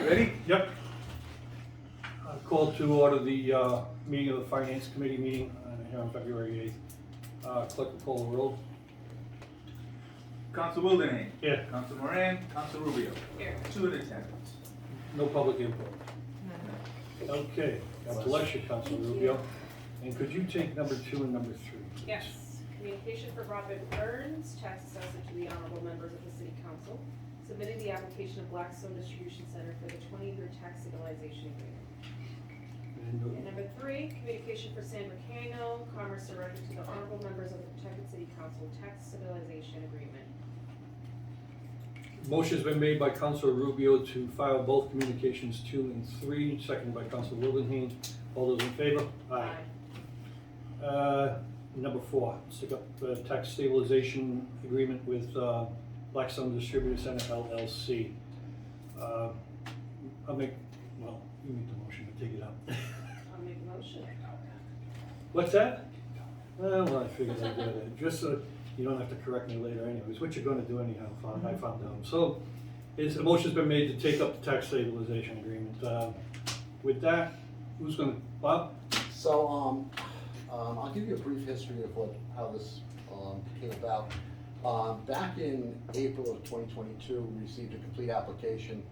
Ready? Yep. Call to order the meeting of the Finance Committee meeting here on February 8th. Clerk will call the roll. Council Wildenhain. Yeah. Council Moran. Council Rubio. Here. 2 in attendance. No public input. Okay. God bless you, Council Rubio. And could you take number 2 and number 3? Yes. Communication for Robert Burns, tax assessor to the honorable members of the City Council, submitting the application of Blackstone Distribution Center for the 20-year tax stabilization agreement. And number 3, communication for Sandra Cano, Commerce Director to the honorable members of the Pawtucket City Council tax stabilization agreement. Motion's been made by Councilor Rubio to file both communications 2 and 3, seconded by Councilor Wildenhain. All those in favor? Number 4, stick up the tax stabilization agreement with Blackstone Distributor Center LLC. I'll make, well, you make the motion, but take it up. I'll make a motion. What's that? Well, I figured I'd do it, just so you don't have to correct me later anyways, what you're gonna do anyhow, I found out. So, a motion's been made to take up the tax stabilization agreement. With that, who's gonna, Bob? So, I'll give you a brief history of how this came about. Back in April of 2022, we received a complete application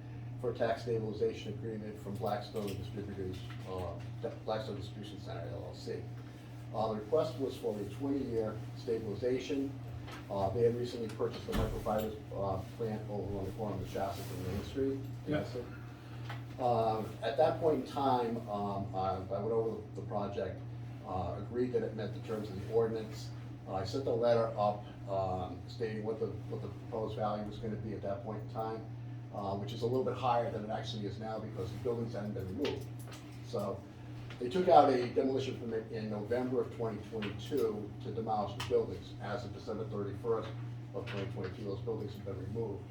for a tax stabilization agreement from Blackstone Distributors, Blackstone Distribution Center LLC. The request was for a 20-year stabilization. They had recently purchased a microfiber plant over on the corner of the Shasta and Main Street. Yeah. At that point in time, I went over the project, agreed that it met the terms of the ordinance. I sent the letter up stating what the proposed value was going to be at that point in time, which is a little bit higher than it actually is now because the buildings hadn't been removed. So they took out a demolition permit in November of 2022 to demolish the buildings. As of December 31st of 2022, those buildings have been removed.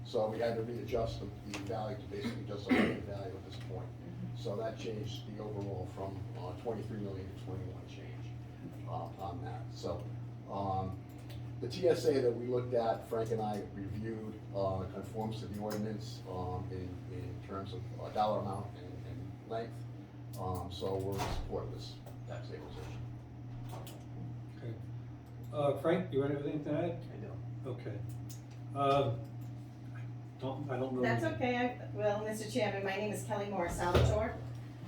So we had to readjust the value to basically just a market value at this point. So that changed the overall from 23 million to 21 change on that. So the TSA that we looked at, Frank and I reviewed, conforms to the ordinance in terms of dollar amount and length. So we're in support of this tax stabilization. Okay. Frank, you have anything to add? I know. Okay. I don't know. That's okay. Well, Mr. Chairman, my name is Kelly Morris Salvatore.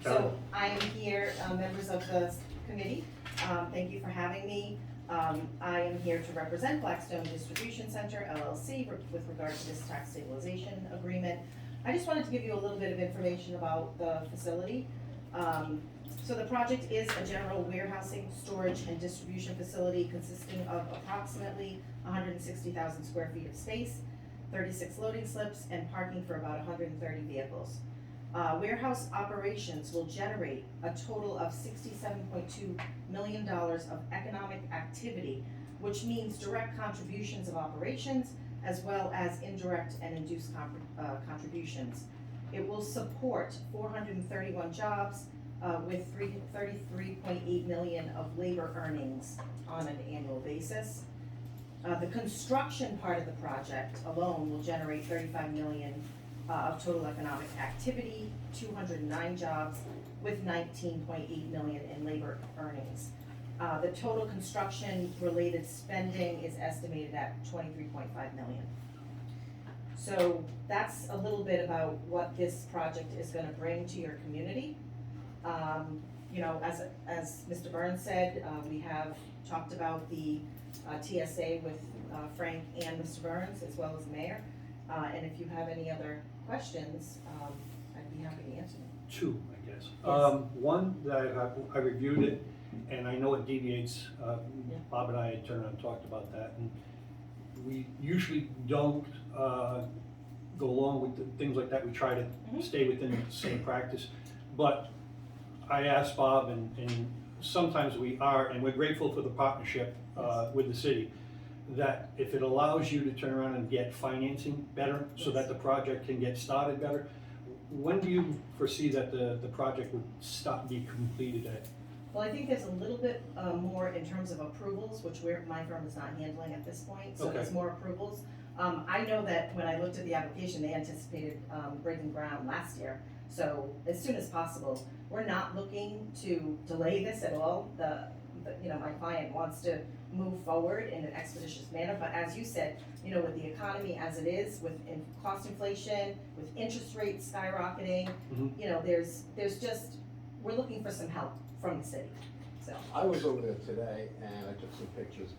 So I am here, members of the committee. Thank you for having me. I am here to represent Blackstone Distribution Center LLC with regard to this tax stabilization agreement. I just wanted to give you a little bit of information about the facility. So the project is a general warehousing, storage, and distribution facility consisting of approximately 160,000 square feet of space, 36 loading slips, and parking for about 130 vehicles. Warehouse operations will generate a total of $67.2 million of economic activity, which means direct contributions of operations as well as indirect and induced contributions. It will support 431 jobs with 33.8 million of labor earnings on an annual basis. The construction part of the project alone will generate 35 million of total economic activity, 209 jobs with 19.8 million in labor earnings. The total construction related spending is estimated at 23.5 million. So that's a little bit about what this project is going to bring to your community. You know, as Mr. Burns said, we have talked about the TSA with Frank and Mr. Burns as well as the mayor. And if you have any other questions, I'd be happy to answer them. 2, I guess. Yes. One, that I reviewed it, and I know it deviates. Bob and I had turned and talked about that, and we usually don't go along with things like that. We try to stay within the same practice. But I asked Bob, and sometimes we are, and we're grateful for the partnership with the city, that if it allows you to turn around and get financing better so that the project can get started better, when do you foresee that the project would be completed at? Well, I think there's a little bit more in terms of approvals, which my firm is not handling at this point, so Okay. there's more approvals. I know that when I looked at the application, they anticipated, breaking ground last year. So as soon as possible, we're not looking to delay this at all. My client wants to move forward in an expeditious manner, but as you said, with the economy as it is, with cost inflation, with interest rates skyrocketing, there's just, we're looking for some help from the city, so. I was over there today and I took some pictures.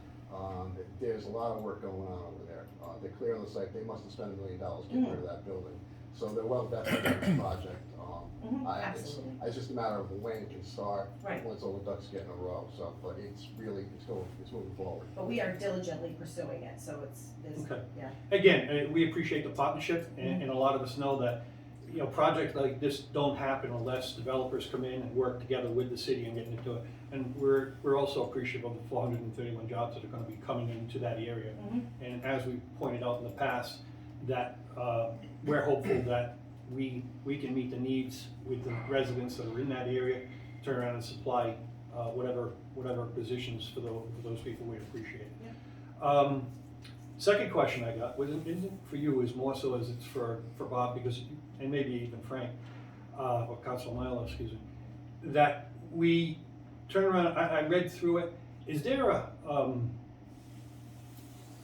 There's a lot of work going on over there. They're clearing the site, they must have spent $1 million getting rid of that building. So they're well vetted in this project. Absolutely. It's just a matter of when it can start, Right. once all the ducks get in a row, so, but it's moving forward. But we are diligently pursuing it, so it's, Okay. yeah. Again, we appreciate the partnership, and a lot of us know that, projects like this don't happen unless developers come in and work together with the city and getting into it. And we're also appreciative of the 431 jobs that are gonna be coming into that area. And as we pointed out in the past, that, we're hopeful that we can meet the needs with the residents that are in that area, turn around and supply, whatever positions for those people. We'd appreciate it. Second question I got isn't for you, is more so as it's for Bob, because, and maybe even Frank, or Council Milo, excuse me, that we turn around, I read through it, is there a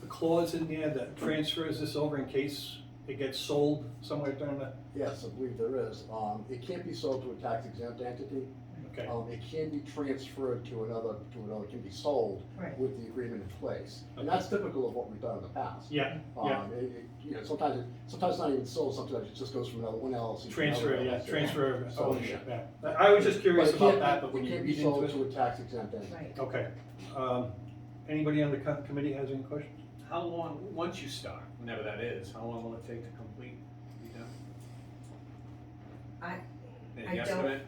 clause in there that transfers this over in case it gets sold somewhere during the, Yes, I believe there is. It can't be sold to a tax exempt entity. okay, It can be transferred to another, it can be sold Right. with the agreement in place. And Okay. that's typical of what we've done in the past. yeah, Sometimes it's not even sold, sometimes it just goes from one LLC. to transfer, another yeah, LLC. transfer of So, ownership, yeah. I was just curious But it about can't that, be- but when it you can't be read into sold it. to a tax exempt entity. Right. Okay, anybody on the committee has any questions? How long, once you start, whenever that is, how long will it take to complete? Be done? I Any estimate?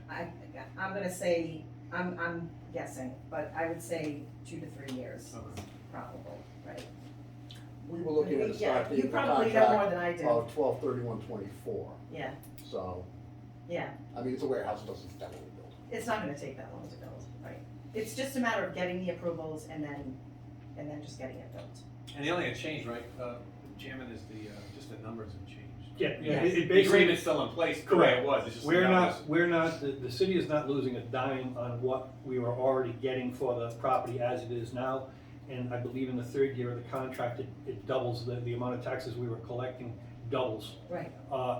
I'm gonna say, I'm guessing, but I would say 2 to 3 years, Okay. probably, right? We were looking at a Yeah, start date you of the probably know more contract than I do. of 12/31/24. Yeah, So, yeah, I mean, it's a warehouse, it doesn't definitely build. it's not gonna take that long to build, right? It's just a matter of getting the approvals and then just getting it built. And the only thing that changed, right, Chairman, is just the numbers have changed. Yeah, Yes. it The basically. agreement's still in place, the way it was, it's just the numbers. We're not, the city is not losing a dime on what we were already getting for the property as it is now. And I believe in the third year of the contract, it doubles, the amount of taxes we were collecting doubles. Right.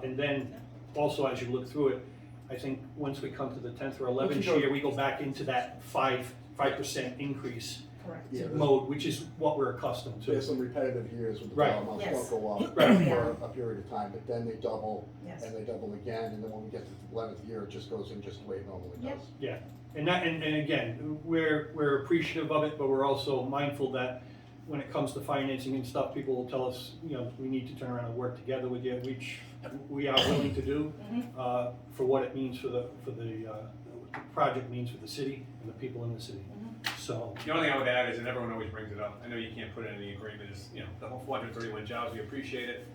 And then, also as you look through it, I think once we come to the 10th or 11th Once you go- year, we go back into that 5% increase Correct. Yeah, mode, which is what we're accustomed to. There's some repetitive years with the Right. dollar amounts Yes. don't go up Right. for a period of time, but then they double, Yes. and they double again, and then when we get to the 11th year, it just goes in just the way it normally Yep. does. Yeah, and again, we're appreciative of it, but we're also mindful that when it comes to financing and stuff, people will tell us, we need to turn around and work together with you, which we are willing to do, for what it means for the project means for the city and the people in the city. So, The only thing I would add is, and everyone always brings it up, I know you can't put it in the agreement, is, the whole 431 jobs, we appreciate it.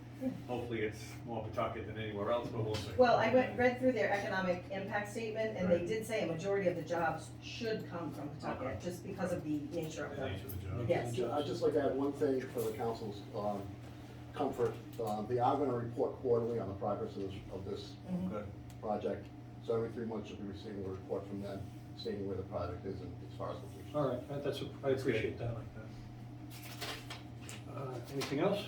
Hopefully it's more Pawtucket than anywhere else, but we'll see. Well, I read through their economic impact statement, and they did say a majority of the jobs should come from Pawtucket, Okay. just because of the nature of The the. nature of the job. Yes. I'd just like to add one thing for the council's comfort. They are gonna report quarterly on the progress of this Good. project. So every 3 months you'll be receiving a report from them stating where the project is and as far as completion. all right, I appreciate that. Anything else?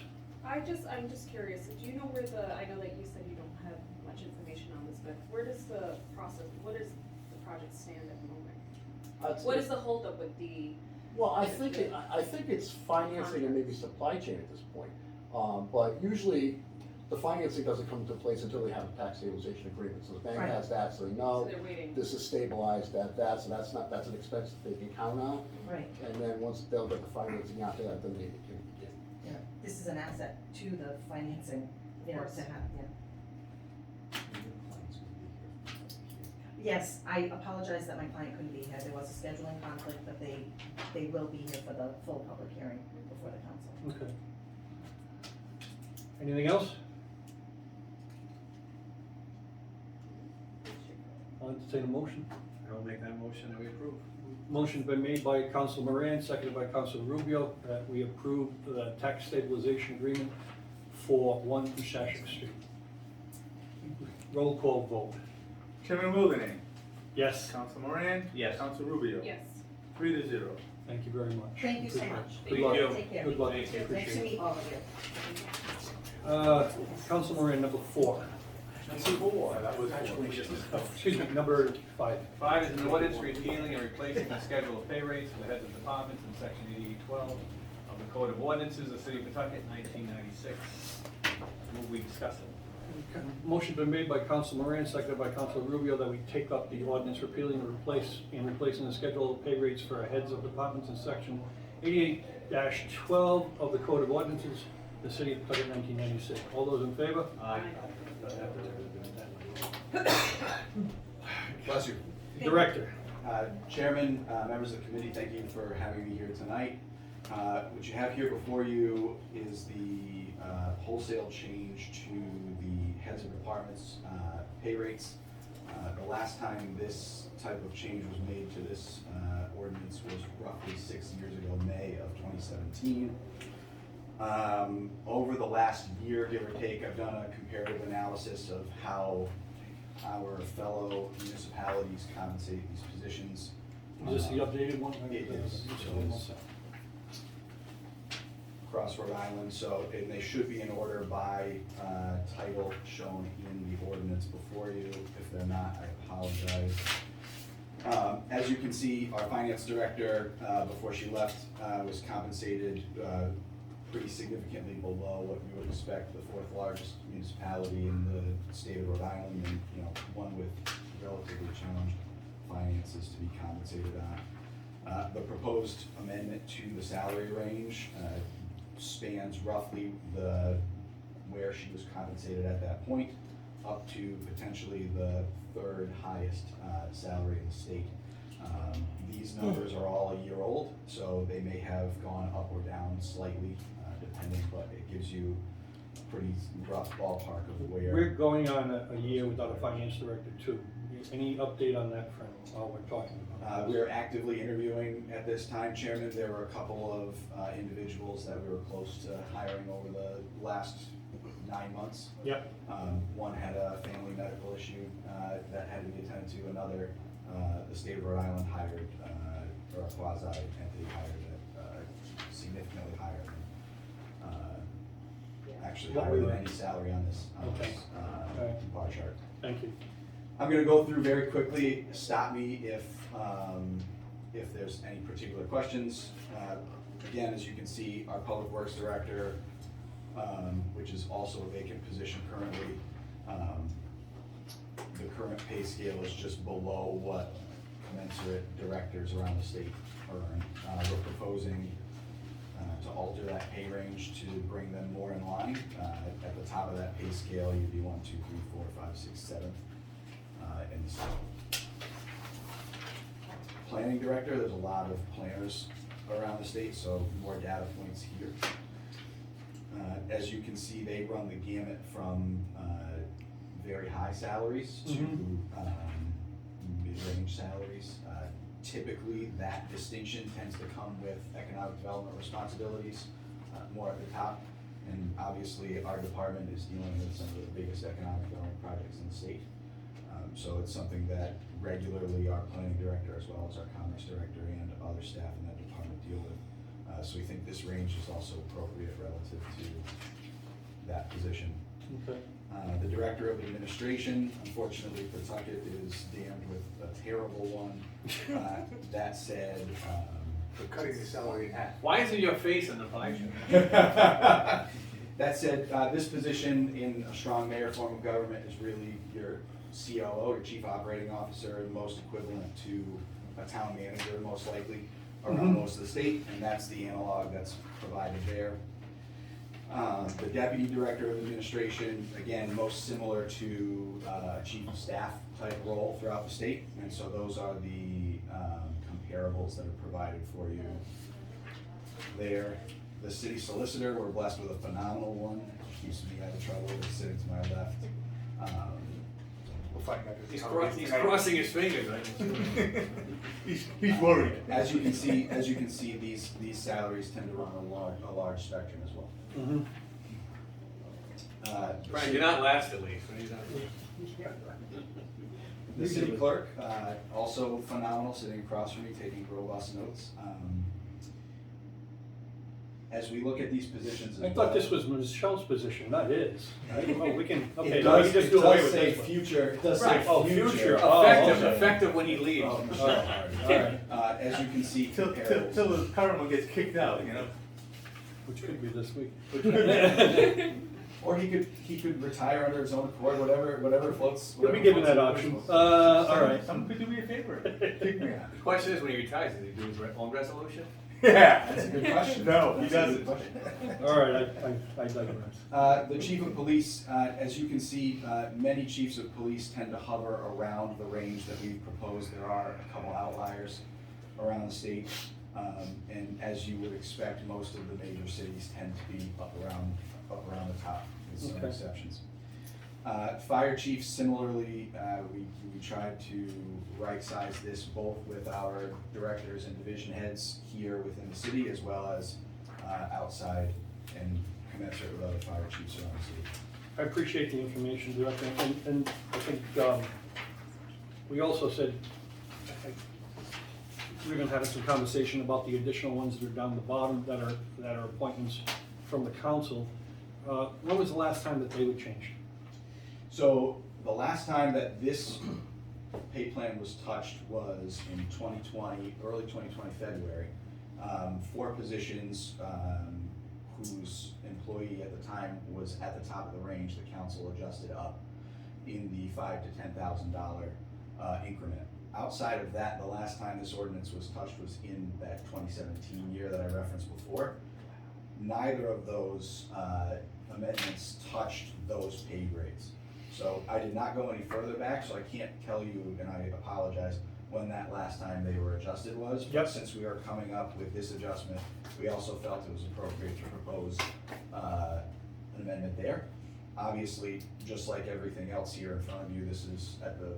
I'm just curious, do you know where I know that you said you don't have much information on this, but where does the project stand at the moment? What is the holdup with the, Well, I think it's financing and maybe supply chain at this point. But usually, the financing doesn't come into place until they have a tax stabilization agreement. So the bank Right. has that, so they so know they're waiting? this is stabilized at that, so that's an expense that they can count on. Right, And then once they'll get the financing after that, then they can begin. yeah, this is an asset to the financing, to have, yeah. Yes, I apologize that my client couldn't be here, there was a scheduling conflict, but they will be here for the full public hearing before the council. Okay. Anything else? I'll entertain a motion. I will make that motion that we approve. Motion's been made by Council Moran, seconded by Council Rubio, that we approve the tax stabilization agreement for 1 Ushasha Street. Roll call vote. Chairman Wildenhain. Yes, Council Moran. Yes. Council Rubio. Yes. 3-0. thank you very much. Thank you so Appreciate it. much. Good Thank luck. you. Take care. Good luck. Thank you. Nice Appreciate to it. meet all of you. Council Moran, number 4. That was Excuse me, number 5. 5 is an ordinance repealing and replacing the schedule of pay rates for the heads of departments in section 8812 of the Code of Ordinances of the City of Pawtucket, 1996. Move we discuss it. Motion's been made by Council Moran, seconded by Council Rubio, that we take up the ordinance repealing and replacing the schedule of pay rates for heads of departments in section 88-12 of the Code of Ordinances, the City of Pawtucket, 1996. All those in favor? Aye. Bless you. Director. Chairman, members of the committee, thank you for having me here tonight. What you have here before you is the wholesale change to the heads of departments' pay rates. The last time this type of change was made to this ordinance was roughly 6 years ago, May of 2017. Over the last year, give or take, I've done a comparative analysis of how our fellow municipalities compensate these positions. Is this the updated one? It is. Across Rhode Island, so, and they should be in order by title shown in the ordinance before you. If they're not, I apologize. As you can see, our finance director, before she left, was compensated pretty significantly below what we would expect the 4th largest municipality in the state of Rhode Island, and one with relatively challenged finances to be compensated on. The proposed amendment to the salary range spans roughly where she was compensated at that point, up to potentially the 3rd highest salary in the state. These numbers are all a year old, so they may have gone up or down slightly, depending, but it gives you a pretty rough ballpark of where. We're going on a year without a finance director too. Any update on that front while we're talking about? We are actively interviewing at this time, Chairman. There were a couple of individuals that we were close to hiring over the last 9 months. Yep. One had a family medical issue that had to be attended to. Another, the state of Rhode Island hired, or a quasi entity hired significantly higher than, actually What higher we than were- any salary on this Okay. Alright. bar chart. Thank you. I'm gonna go through very quickly, stop me if there's any particular questions. Again, as you can see, our Public Works Director, which is also a vacant position currently, the current pay scale is just below what commensurate directors around the state earn. We're proposing to alter that pay range to bring them more in line. At the top of that pay scale, you'd be 1, 2, 3, 4, 5, 6, 7. And so, planning director, there's a lot of planners around the state, so more data points here. As you can see, they run the gamut from very high salaries to mid-range salaries. Typically, that distinction tends to come with economic development responsibilities, more at the top. And obviously, our department is dealing with some of the biggest economic development projects in the state. So it's something that regularly our planning director, as well as our commerce director and other staff in that department deal with. So we think this range is also appropriate relative to that position. Okay. The director of administration, unfortunately, Pawtucket is damned with a terrible one. That said, For cutting the salary in half. Why isn't your face in the pie chart? that said, this position in a strong mayor form of government is really your COO, your chief operating officer, most equivalent to a town manager, most likely, around most of the state, and that's the analog that's provided there. The deputy director of administration, again, most similar to a chief of staff type role throughout the state, and so those are the comparables that are provided for you there. The city solicitor, we're blessed with a phenomenal one. Keeps me out of trouble, sitting to my left. We'll find out. He's crossing his fingers, right? He's worried. As you can see, these salaries tend to run a large spectrum as well. Mhm. The Frank, city- you're not last at least. He's not- The city clerk, also phenomenal, sitting across from me, taking robust notes. As we look at these positions as I thought well- this was Michelle's position, not his. Right? Oh, we can, okay, It no, we does, can just it do away does with say this one. future, it does say Right, oh, future. future. Effective, okay. effective when he leaves. Oh, All right, all right. As you can see, Till comparables. the current one gets kicked out, you know? Which could be this week. Or he could retire under his own accord, whatever floats. We'll be whatever given floats that his option. boat. All right. Someone could do me a favor, kick me out. The question is, when he retires, does he do his own resolution? Yeah. That's a good question. No, he That's a good doesn't. question. All right, I digress. The chief of police, as you can see, many chiefs of police tend to hover around the range that we've proposed. There are a couple outliers around the state. And as you would expect, most of the major cities tend to be up around the top, with some Okay. exceptions. Fire chiefs, similarly, we tried to right-size this both with our directors and division heads here within the city, as well as outside and commensurate with other fire chiefs around the city. I appreciate the information, Director, and I think, we also said, we've been having some conversation about the additional ones that are down the bottom that are appointments from the council. When was the last time that they were changed? So the last time that this pay plan was touched was in 2020, early 2020 February. 4 positions whose employee at the time was at the top of the range, the council adjusted up in the $5,000 to $10,000 increment. Outside of that, the last time this ordinance was touched was in that 2017 year that I referenced before. Neither of those amendments touched those pay grades. So I did not go any further back, so I can't tell you, and I apologize, when that last time they were adjusted was. Yep. But since we are coming up with this adjustment, we also felt it was appropriate to propose an amendment there. Obviously, just like everything else here in front of you, this is at the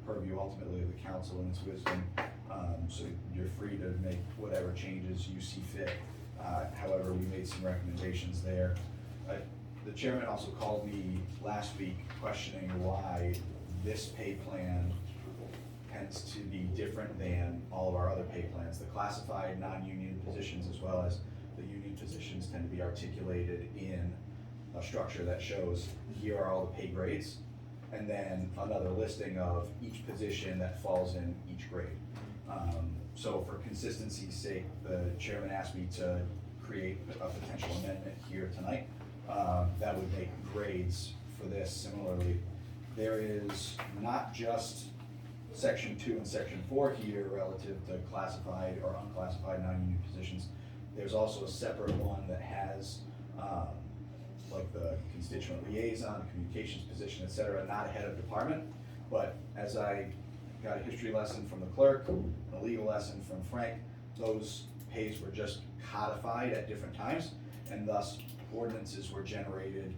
purview ultimately of the council and its wisdom. So you're free to make whatever changes you see fit. However, we made some recommendations there. The chairman also called me last week questioning why this pay plan tends to be different than all of our other pay plans. The classified non-union positions as well as the union positions tend to be articulated in a structure that shows here are all the pay grades, and then another listing of each position that falls in each grade. So for consistency's sake, the chairman asked me to create a potential amendment here tonight that would make grades for this similarly. There is not just section 2 and section 4 here relative to classified or unclassified non-union positions. There's also a separate one that has like the constituent liaison, communications position, et cetera, not a head of department. But as I got a history lesson from the clerk, a legal lesson from Frank, those pays were just codified at different times, and thus ordinances were generated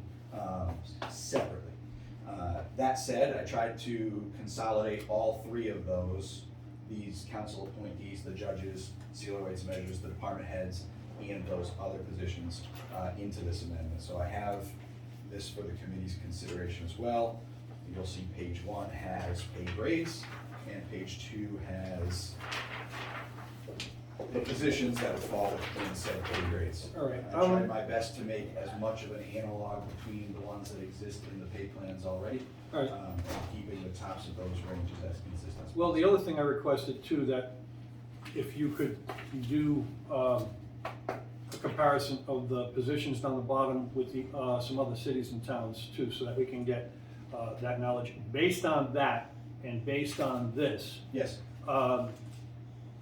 separately. That said, I tried to consolidate all 3 of those, these council appointees, the judges, sealer weights and measures, the department heads, and those other positions into this amendment. So I have this for the committee's consideration as well. You'll see page 1 has pay grades, and page 2 has the positions that would fall within said pay grades. All right. I tried my best to make as much of an analog between the ones that exist in the pay plans already, All right. and keeping the tops of those ranges as consistent. as Well, the other thing I requested too, that if you could do a comparison of the positions down the bottom with the, some other cities and towns too, so that we can get that knowledge. Based on that and based on this, Yes.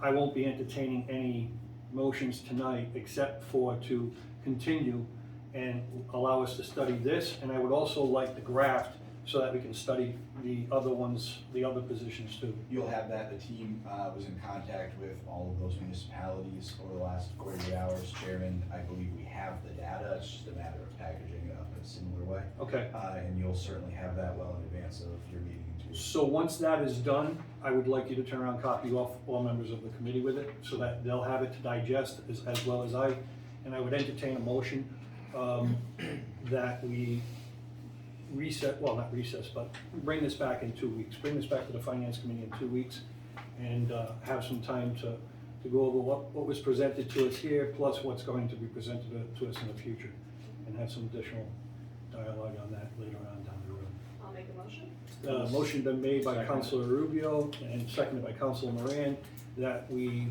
I won't be entertaining any motions tonight except for to continue and allow us to study this. And I would also like the draft so that we can study the other ones, the other positions too. You'll have that. The team was in contact with all of those municipalities over the last 48 hours. Chairman, I believe we have the data. It's just a matter of packaging it up in a similar way. Okay, And you'll certainly have that well in advance of your meeting in 2 So once that is done, I would like you to turn around, copy off all members of the committee with it, so that they'll have it to digest as well as I. And I would entertain a motion that we reset, well, not recess, but bring this back in 2 weeks. Bring this back to the finance committee in 2 weeks and have some time to go over what was presented to us here, plus what's going to be presented to us in the future, and have some additional dialogue on that later on down the road. I'll make a motion. Motion been made by Second. Councilor Rubio and seconded by Councilor Moran that we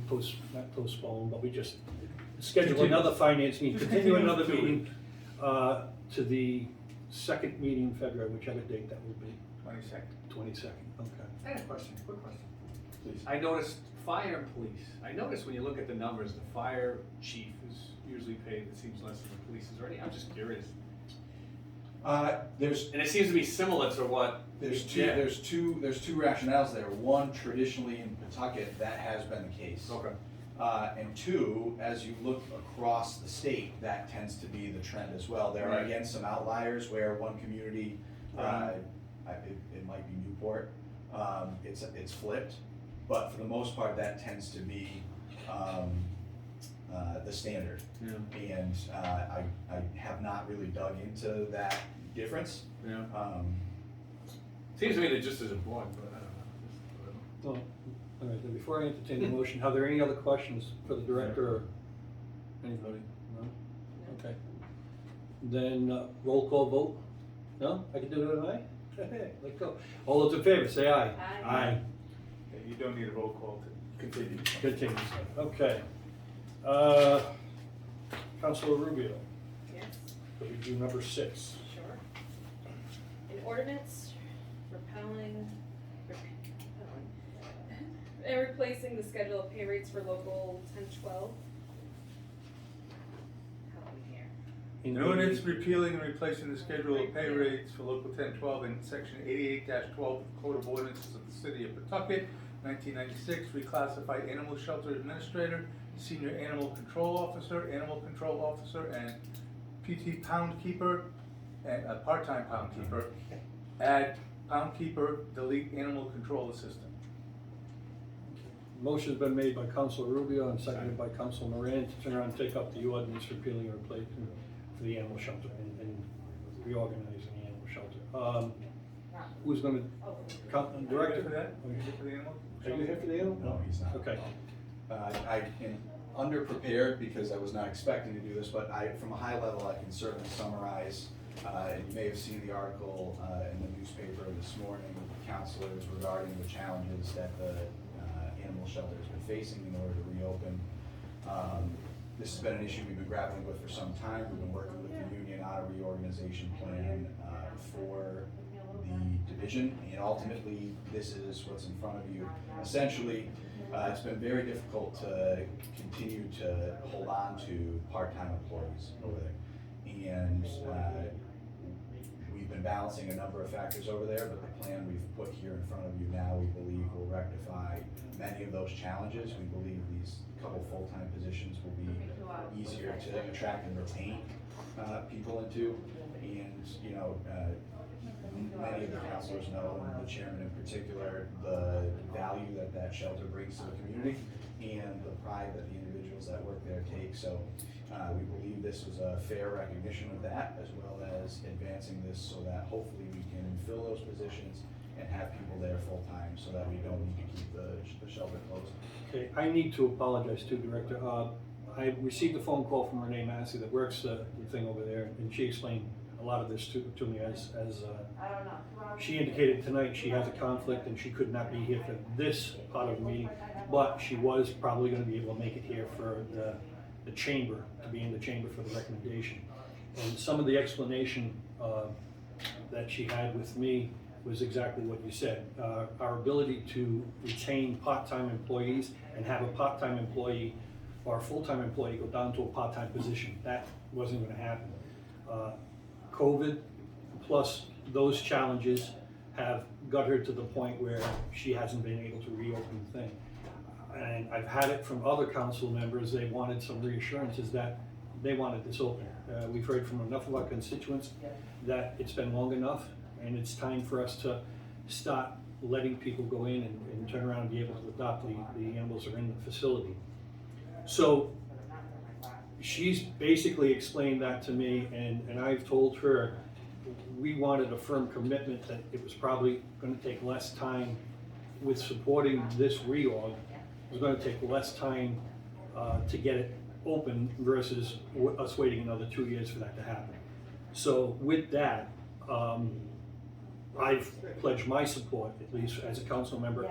not postpone, but we just schedule Continue. another finance meeting, Just continue continue another to meeting to the second meeting in February, whichever date that will be, 22nd. 22nd, okay. I had a question, quick question. Please. I noticed fire and police. I noticed when you look at the numbers, the fire chief is usually paid, it seems less than the police. Is there any, I'm just curious. There's And it seems to be similar to what. There's two, Yeah. there's two rationales there. One, traditionally in Pawtucket, that has been the case. Okay. And two, as you look across the state, that tends to be the trend as well. There are Right. again some outliers where one community, Right. it might be Newport, it's flipped, but for the most part, that tends to be the standard. Yeah. And I have not really dug into that difference. Yeah. Seems to me that just as important, but I don't know. Well, all right, then before I entertain the motion, are there any other questions for the director or anybody? No? Okay. Then roll call vote? No? I can do it tonight? Okay, let's go. All those in favor, say aye. Aye. Yeah, you don't need a roll call to continue. Continue. Okay. Councilor Rubio, Yes, review number 6. sure. An ordinance repealing and replacing the schedule of pay rates for local 1012. Help me here. An ordinance repealing and replacing the schedule of pay rates for local 1012 in section 88-12 of the Code of Ordinances of the City of Pawtucket, 1996, reclassify animal shelter administrator, senior animal control officer, and PT pound keeper, and a part-time pound keeper, add pound keeper, delete animal control assistant. Motion's been made by Councilor Rubio and seconded by Councilor Moran to turn around and take up the ordinance repealing and replacing for the animal shelter and reorganizing the animal shelter. Who's gonna, Director? For that? Are you here for the animal? Are you here for the animal? No, he's not. Okay. I am underprepared because I was not expecting to do this, but from a high level, I can certainly summarize. And you may have seen the article in the newspaper this morning with the counselors regarding the challenges that the animal shelter has been facing in order to reopen. This has been an issue we've been grappling with for some time. We've been working with the union on a reorganization plan for the division, and ultimately, this is what's in front of you. Essentially, it's been very difficult to continue to hold on to part-time employees over there. And we've been balancing a number of factors over there, but the plan we've put here in front of you now, we believe will rectify many of those challenges. We believe these couple full-time positions will be easier to attract and retain people into. And, you know, many of the counselors know, and the chairman in particular, the value that that shelter brings to the community and the pride that the individuals that work there take. So we believe this was a fair recognition of that, as well as advancing this so that hopefully we can fill those positions and have people there full-time so that we don't need to keep the shelter closed. Okay, I need to apologize too, Director. I received a phone call from Renee Massey that works the thing over there, and she explained a lot of this to me as she indicated tonight she has a conflict and she could not be here for this part of the meeting, but she was probably gonna be able to make it here for the chamber, to be in the chamber for the recommendation. And some of the explanation that she had with me was exactly what you said. Our ability to retain part-time employees and have a part-time employee or a full-time employee go down to a part-time position, that wasn't gonna happen. COVID plus those challenges have got her to the point where she hasn't been able to reopen the thing. And I've had it from other council members, they wanted some reassurances that they wanted this open. We've heard from enough of our constituents that it's been long enough and it's time for us to start letting people go in and turn around and be able to adopt the animals that are in the facility. So she's basically explained that to me, and I've told her we wanted a firm commitment that it was probably gonna take less time with supporting this reorg. It was gonna take less time to get it open versus us waiting another 2 years for that to happen. So with that, I've pledged my support, at least as a council member,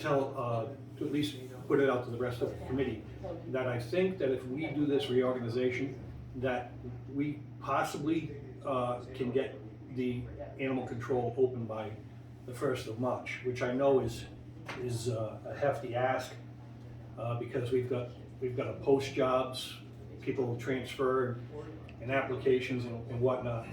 to to at least put it out to the rest of the committee, that I think that if we do this reorganization, that we possibly can get the animal control open by the 1st of March, which I know is a hefty ask, because we've got to post jobs, people transfer and applications and whatnot.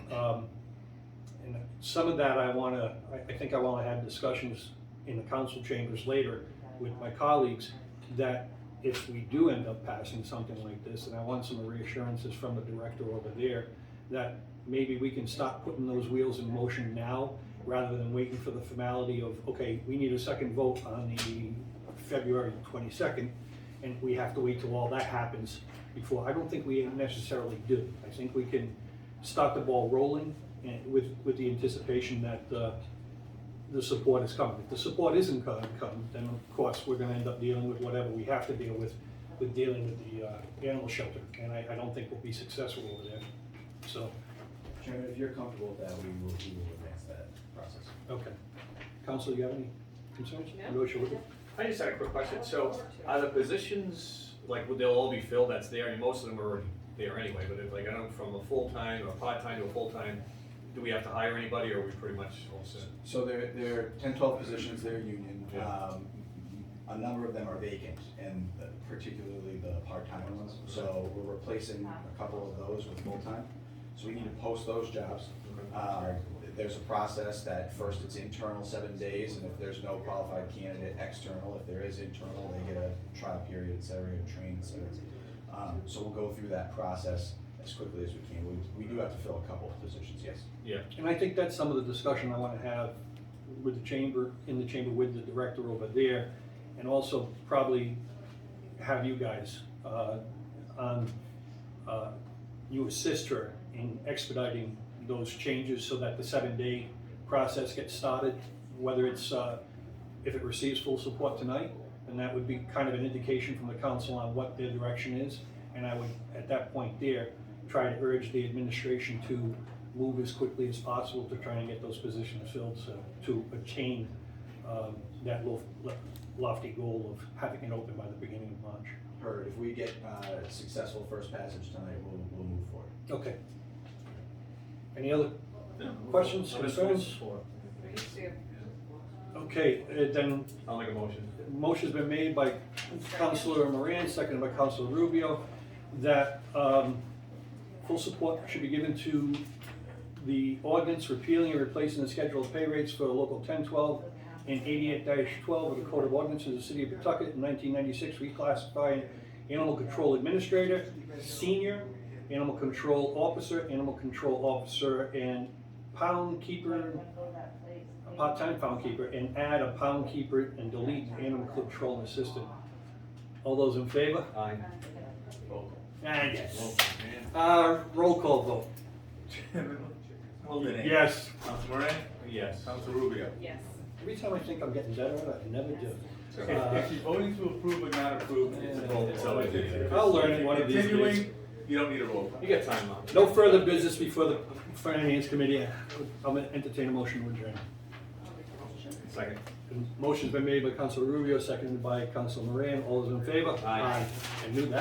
And some of that I think I want to have discussions in the council chambers later with my colleagues, that if we do end up passing something like this, and I want some reassurances from the director over there, that maybe we can start putting those wheels in motion now, rather than waiting for the formality of, okay, we need a second vote on the February 22nd, and we have to wait till all that happens before. I don't think we necessarily do. I think we can start the ball rolling, and with the anticipation that the support is coming. If the support isn't going to come, then of course we're going to end up dealing with whatever we have to deal with dealing with the animal shelter, and I don't think we'll be successful over there. So, Chairman, if you're comfortable with that, we will advance that process. okay. Council, you have any concerns? No. Negotiable? I just had a quick question. So are the positions, like, would they'll all be filled that's there? I mean, most of them are already there anyway, but if, like, I know from a full-time or part-time to a full-time, do we have to hire anybody, or are we pretty much all set? So there are 10, 12 positions, they're union. Yeah. A number of them are vacant, and particularly the part-time ones. So we're replacing a couple of those with full-time. So we need to post those jobs. There's a process that first it's internal 7 days, and if there's no qualified candidate, external. If there is internal, they get a trial period, et cetera, and train, et cetera. So we'll go through that process as quickly as we can. We do have to fill a couple of positions, yes. Yeah. And I think that's some of the discussion I want to have with the chamber, in the chamber with the director over there, and also probably have you guys you assist her in expediting those changes so that the 7-day process gets started, whether it's, if it receives full support tonight, then that would be kind of an indication from the council on what their direction is. And I would, at that point there, try to urge the administration to move as quickly as possible to try and get those positions filled, so to attain that lofty goal of having it open by the beginning of March. Heard. If we get successful first passage tonight, we'll move forward. Okay. Any other questions, concerns? Okay, then I'll make a motion. motion's been made by Councilor Moran, seconded by Councilor Rubio, that full support should be given to the ordinance repealing and replacing the schedule of pay rates for Local 1012 and 88-12 of the Code of Ordinances of the City of Pawtucket in 1996, reclassifying Animal Control Administrator, Senior, Animal Control Officer, and Pound Keeper, a part-time Pound Keeper, and add a Pound Keeper and delete Animal Control Assistant. All those in favor? Aye. Yes. Roll call vote. Chairman Wilden. Yes. Council Moran. Yes. Council Rubio. Yes. Every time I think I'm getting better at it, I never do. If you're voting to approve or not approve, it's a roll It's call. always a- I'll learn it one of these days. Continuing, you don't need a roll call. You got time, Mom. No further business before the Finance Committee. I'm gonna entertain a motion to adjourn. Second. Motion's been made by Councilor Rubio, seconded by Councilor Moran. All those in favor? Aye. I knew that.